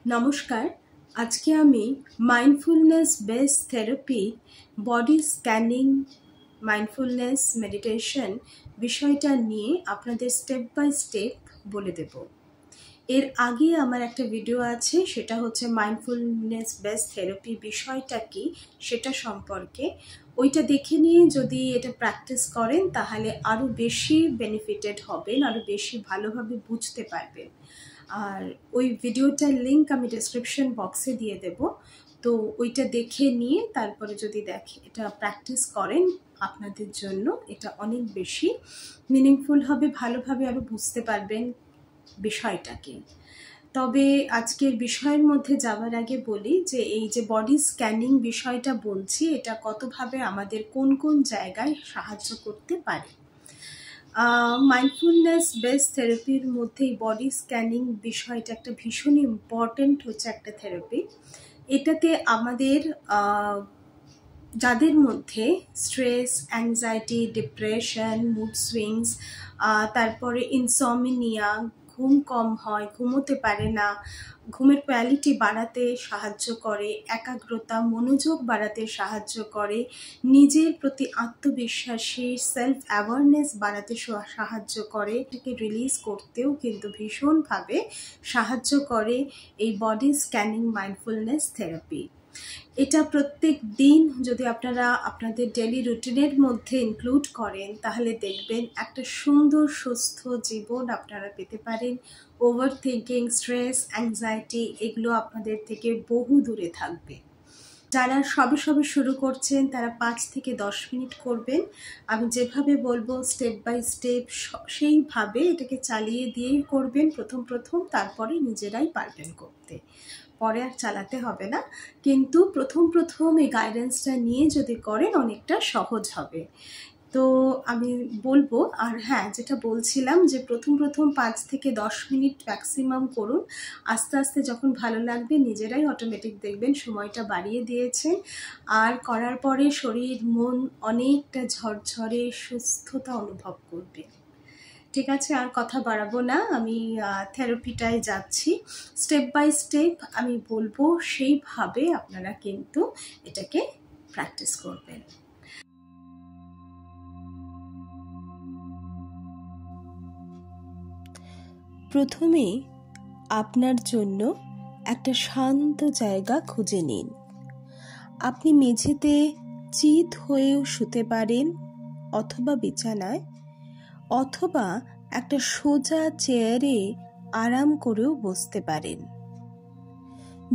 নমস্কার। আজকে আমি mindfulness base therapy, body scanning, mindfulness meditation বিষয়টা নিয়ে আপনাদের স্টেপ বাই স্টেপ বলে দেব। এর আগে আমার একটা ভিডিও আছে, সেটা হচ্ছে মাইন্ডফুলনেস বেস থেরাপি বিষয়টা কি সেটা সম্পর্কে। ওইটা দেখে নিয়ে যদি এটা প্র্যাকটিস করেন তাহলে আরও বেশি বেনিফিটেড হবেন, আরও বেশি ভালোভাবে বুঝতে পারবেন। আর ওই ভিডিওটার লিঙ্ক আমি ডেসক্রিপশন বক্সে দিয়ে দেব, তো ওইটা দেখে নিয়ে তারপরে যদি এটা প্র্যাকটিস করেন আপনাদের জন্য এটা অনেক বেশি মিনিংফুল হবে, ভালোভাবে আরও বুঝতে পারবেন বিষয়টাকে। তবে আজকের বিষয়ের মধ্যে যাওয়ার আগে বলি যে এই যে বডি স্ক্যানিং বিষয়টা বলছি, এটা কতভাবে আমাদের কোন কোন জায়গায় সাহায্য করতে পারে। মাইন্ডফুলনেস বেস থেরাপির মধ্যে বডি স্ক্যানিং বিষয়টা একটা ভীষণ ইম্পর্টেন্ট হচ্ছে একটা থেরাপি। এটাতে আমাদের যাদের মধ্যে stress, anxiety, depression, mood swings, তারপরে ইনসমনিয়া, ঘুম কম হয়, ঘুমোতে পারে না, ঘুমের কোয়ালিটি বাড়াতে সাহায্য করে, একাগ্রতা, মনোযোগ বাড়াতে সাহায্য করে, নিজের প্রতি আত্মবিশ্বাসী সেলফ অ্যাওয়ারনেস বাড়াতে সাহায্য করে, এটাকে রিলিজ করতেও কিন্তু ভীষণভাবে সাহায্য করে এই বডি স্ক্যানিং মাইন্ডফুলনেস থেরাপি। এটা প্রত্যেক দিন যদি আপনারা আপনাদের ডেলি রুটিনের মধ্যে ইনক্লুড করেন তাহলে দেখবেন একটা সুন্দর সুস্থ জীবন আপনারা পেতে পারেন। ওভার থিঙ্কিং, স্ট্রেস, অ্যাংজাইটি এগুলো আপনাদের থেকে বহু দূরে থাকবে। যারা সবে সবে শুরু করছেন তারা 5 থেকে 10 মিনিট করবেন। আমি যেভাবে বলবো স্টেপ বাই স্টেপ সেইভাবে এটাকে চালিয়ে দিয়েই করবেন প্রথম, তারপরে নিজেরাই পারবেন করতে, পরে আর চালাতে হবে না। কিন্তু প্রথম এই গাইডেন্সটা নিয়ে যদি করেন অনেকটা সহজ হবে। তো আমি বলবো, আর হ্যাঁ যেটা বলছিলাম যে প্রথম 5 থেকে 10 মিনিট ম্যাক্সিমাম করুন। আস্তে আস্তে যখন ভালো লাগবে নিজেরাই অটোমেটিক দেখবেন সময়টা বাড়িয়ে দিয়েছেন। আর করার পরে শরীর মন অনেকটা ঝরঝরে সুস্থতা অনুভব করবে। ঠিক আছে, আর কথা বাড়াবো না, আমি থেরাপিটায় যাচ্ছি। স্টেপ বাই স্টেপ আমি বলবো, সেইভাবে আপনারা কিন্তু এটাকে প্র্যাকটিস করবেন। প্রথমে আপনার জন্য একটা শান্ত জায়গা খুঁজে নিন। আপনি মেঝেতে চিত হয়েও শুতে পারেন, অথবা বিছানায়, অথবা একটা সোজা চেয়ারে আরাম করেও বসতে পারেন।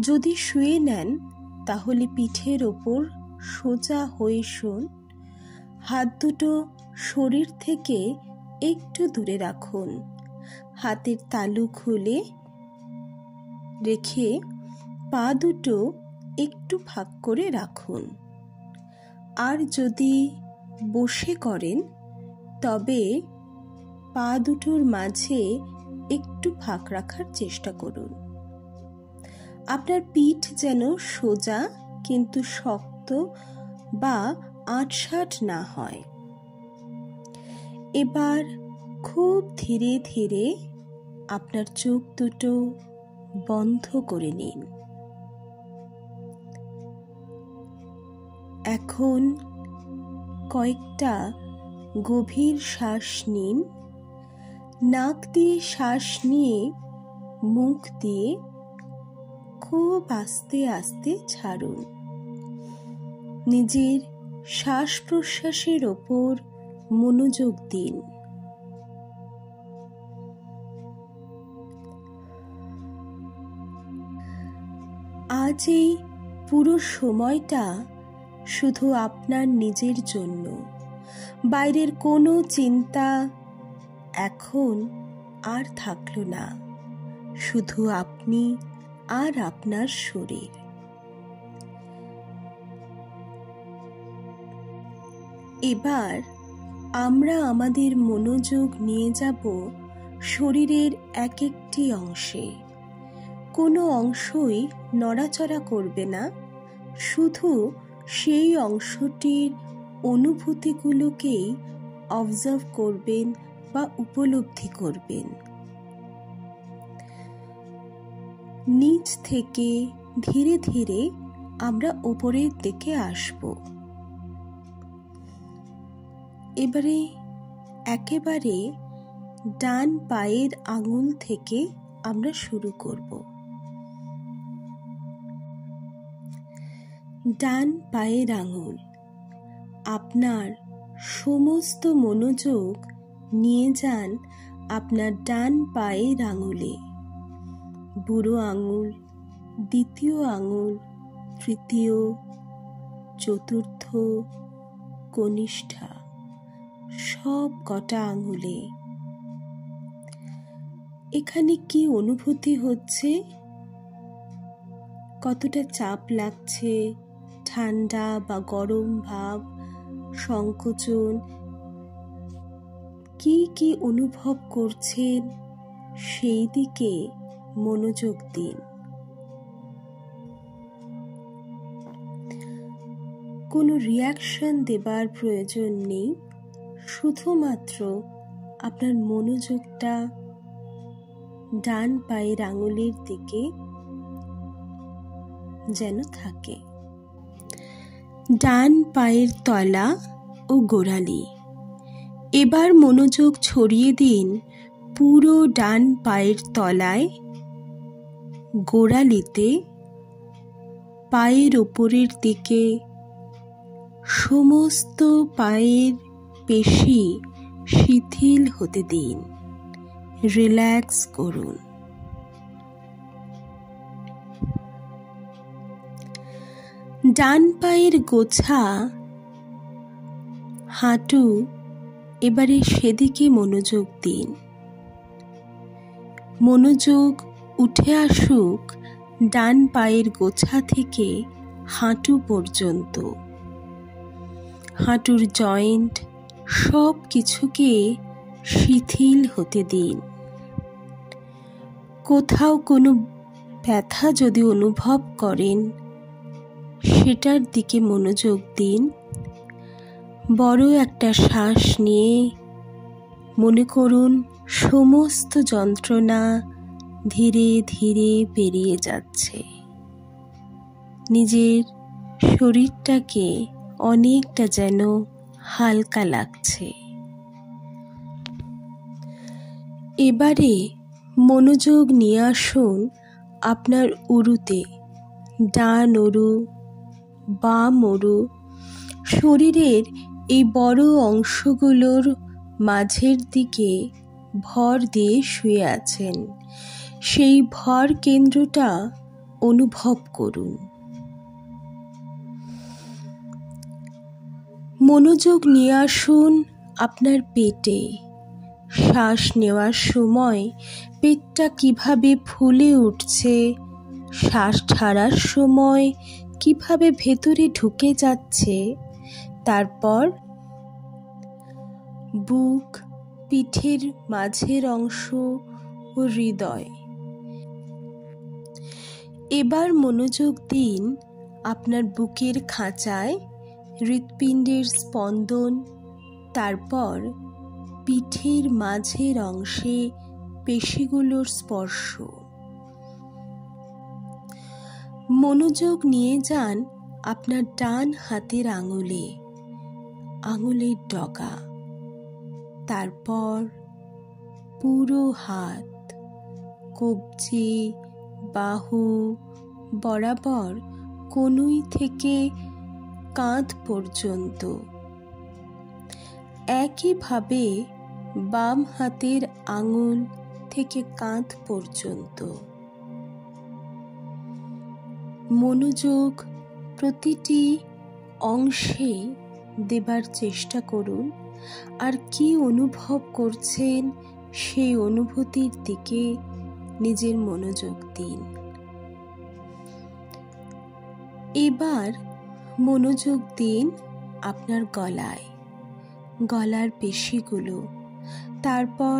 যদি শুয়ে নেন তাহলে পিঠের ওপর সোজা হয়ে শুন। হাত দুটো শরীর থেকে একটু দূরে রাখুন। হাতের তালু খুলে রেখে পা দুটো একটু ফাঁক করে রাখুন। আর যদি বসে করেন তবে পা দুটোর মাঝে একটু ফাঁক রাখার চেষ্টা করুন। আপনার পিঠ যেন সোজা কিন্তু শক্ত বা আঁটসাঁট না হয়। এবার খুব ধীরে ধীরে আপনার চোখ দুটো বন্ধ করে নিন। এখন কয়েকটা গভীর শ্বাস নিন। নাক দিয়ে শ্বাস নিয়ে মুখ দিয়ে খুব আস্তে আস্তে ছাড়ুন। নিজের শ্বাস প্রশ্বাসের ওপর মনোযোগ দিন। আজ এই পুরো সময়টা শুধু আপনার নিজের জন্য। বাইরের কোনো চিন্তা এখন আর থাকলো না, শুধু আপনি আর আপনার শরীর। এবার আমরা আমাদের মনোযোগ নিয়ে যাব শরীরের এক একটি অংশে। কোনো অংশই নড়াচড়া করবে না, শুধু সেই অংশটির অনুভূতিগুলোকেই অবজার্ভ করবেন বা উপলব্ধি করবেন। নিচ থেকে ধীরে ধীরে আমরা উপরের দিকে আসব। এবারে একেবারে ডান পায়ের আঙুল থেকে আমরা শুরু করব। ডান পায়ের আঙুল, আপনার সমস্ত মনোযোগ নিয়ে যান আপনার ডান পায়ের আঙুলে। বুড়ো আঙুল, দ্বিতীয় আঙুল, তৃতীয়, চতুর্থ, কনিষ্ঠা, সব কটা আঙুলে। এখানে কি অনুভূতি হচ্ছে? কতটা চাপ লাগছে, ঠান্ডা বা গরম ভাব, সংকোচন, কি কি অনুভব করছেন সেই দিকে মনোযোগ দিন। কোনো রিয়াকশন দেবার প্রয়োজন নেই, শুধুমাত্র আপনার মনোযোগটা ডান পায়ের আঙুলের দিকে যেন থাকে। ডান পায়ের তলা ও গোড়ালি। এবার মনোযোগ ছড়িয়ে দিন পুরো ডান পায়ের তলায়, গোড়ালিতে, পায়ের ওপরের দিকে। সমস্ত পায়ের পেশি শিথিল হতে দিন, রিল্যাক্স করুন। ডান পায়ের গোছা, হাঁটু, এবারে সেদিকে মনোযোগ দিন। মনোযোগ উঠে আসুক ডান পায়ের গোছা থেকে হাঁটু পর্যন্ত। হাঁটুর জয়েন্ট সব কিছুকে শিথিল হতে দিন। কোথাও কোনো ব্যথা যদি অনুভব করেন, সেটার দিকে মনোযোগ দিন। বড় একটা শ্বাস নিয়ে মনে করুন সমস্ত যন্ত্রণা ধীরে ধীরে বেরিয়ে যাচ্ছে। নিজের শরীরটাকে অনেকটা যেন হালকা লাগছে। এবারে মনোযোগ নিয়ে আসুন আপনার উরুতে। ডান উরু, বাম উরু, শরীরের এই বড় অংশগুলোর মাঝের দিকে ভর দিয়ে শুয়ে আছেন। সেই ভর কেন্দ্রটা অনুভব করুন। মনোযোগ নিয়ে আসুন আপনার পেটে। শ্বাস নেওয়ার সময় পেটটা কিভাবে ফুলে উঠছে, শ্বাস ছাড়ার সময় কিভাবে ভেতরে ঢুকে যাচ্ছে। তারপর বুক, পিঠের মাঝের অংশ ও হৃদয়। এবার মনোযোগ দিন আপনার বুকের খাঁচায় হৃৎপিণ্ডের স্পন্দন, তারপর পিঠের মাঝের অংশে পেশিগুলোর স্পর্শ। মনোযোগ নিয়ে যান আপনার ডান হাতের আঙুলে, আঙুলের ডগা, তারপর পুরো হাত, কবজি, বাহু বরাবর কনুই থেকে কাঁধ পর্যন্ত। একইভাবে বাম হাতের আঙুল থেকে কাঁধ পর্যন্ত। মনোযোগ প্রতিটি অংশে দেবার চেষ্টা করুন, আর কি অনুভব করছেন সেই অনুভূতির দিকে নিজের মনোযোগ দিন। এবার মনোযোগ দিন আপনার গলায়, গলার পেশিগুলো, তারপর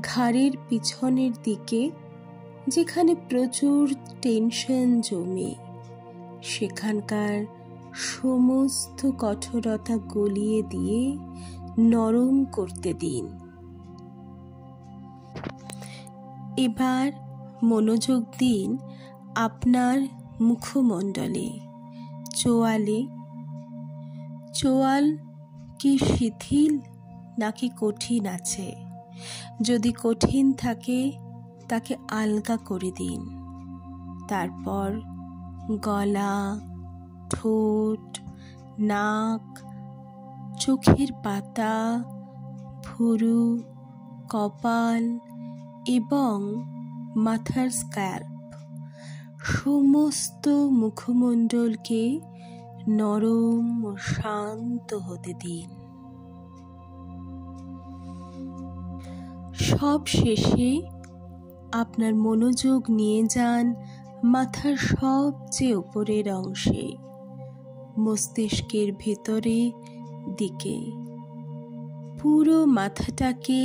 ঘাড়ের পিছনের দিকে যেখানে প্রচুর টেনশন জমে, সেখানকার সমস্ত কঠোরতা গলিয়ে দিয়ে নরম করতে দিন। এবার মনোযোগ দিন আপনার মুখমণ্ডলে, চোয়ালে। চোয়াল কি শিথিল নাকি কঠিন আছে? যদি কঠিন থাকে তাকে আলগা করে দিন। তারপর গলা, ঠোঁট, নাক, চোখের পাতা, ভুরু, কপাল এবং মাথার স্ক্যাল্প, সমস্ত মুখমণ্ডলকে নরম ও শান্ত হতে দিন। সব শেষে আপনার মনোযোগ নিয়ে যান মাথার সবচেয়ে উপরের অংশে, মস্তিষ্কের ভেতরে দিকে। পুরো মাথাটাকে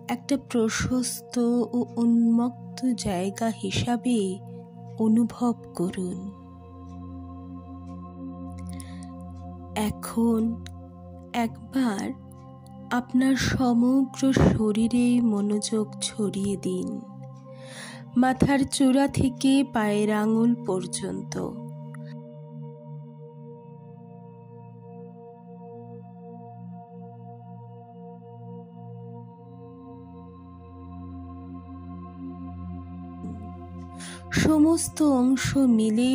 একটা প্রশস্ত ও উন্মুক্ত জায়গা হিসাবে অনুভব করুন। এখন একবার আপনার সমগ্র শরীরে মনোযোগ ছড়িয়ে দিন, মাথার চূড়া থেকে পায়ের আঙুল পর্যন্ত। সমস্ত অংশ মিলে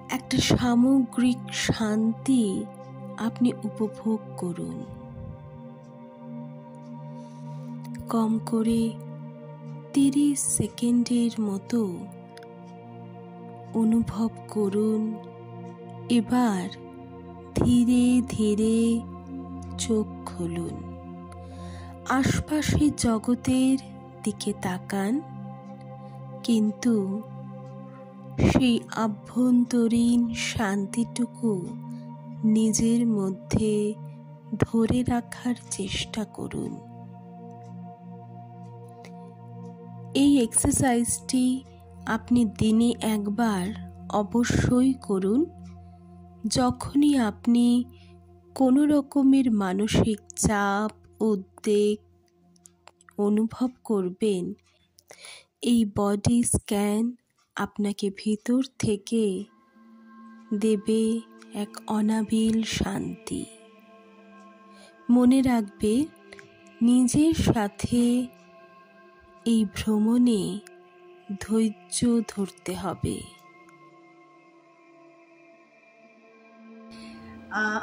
একটা সামগ্রিক শান্তি আপনি উপভোগ করুন। কম করে 30 সেকেন্ডের মতো অনুভব করুন। এবার ধীরে ধীরে চোখ খুলুন, আশপাশের জগতের দিকে তাকান, কিন্তু সেই আভ্যন্তরীণ শান্তিটুকু নিজের মধ্যে ধরে রাখার চেষ্টা করুন। এই এক্সারসাইজটি আপনি দিনে একবার অবশ্যই করুন। যখনই আপনি কোনো রকমের মানসিক চাপ, উদ্বেগ অনুভব করবেন, এই বডি স্ক্যান আপনাকে ভিতর থেকে দেবে এক অনাবিল শান্তি। মনে রাখবে, নিজের সাথে এই ভ্রমণে ধৈর্য ধরতে হবে।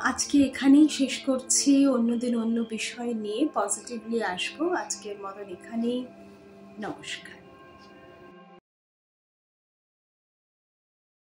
আজকে এখানেই শেষ করছি। অন্যদিন অন্য বিষয় নিয়ে পজিটিভলি আসবো। আজকের মতন এখানেই। নমস্কার।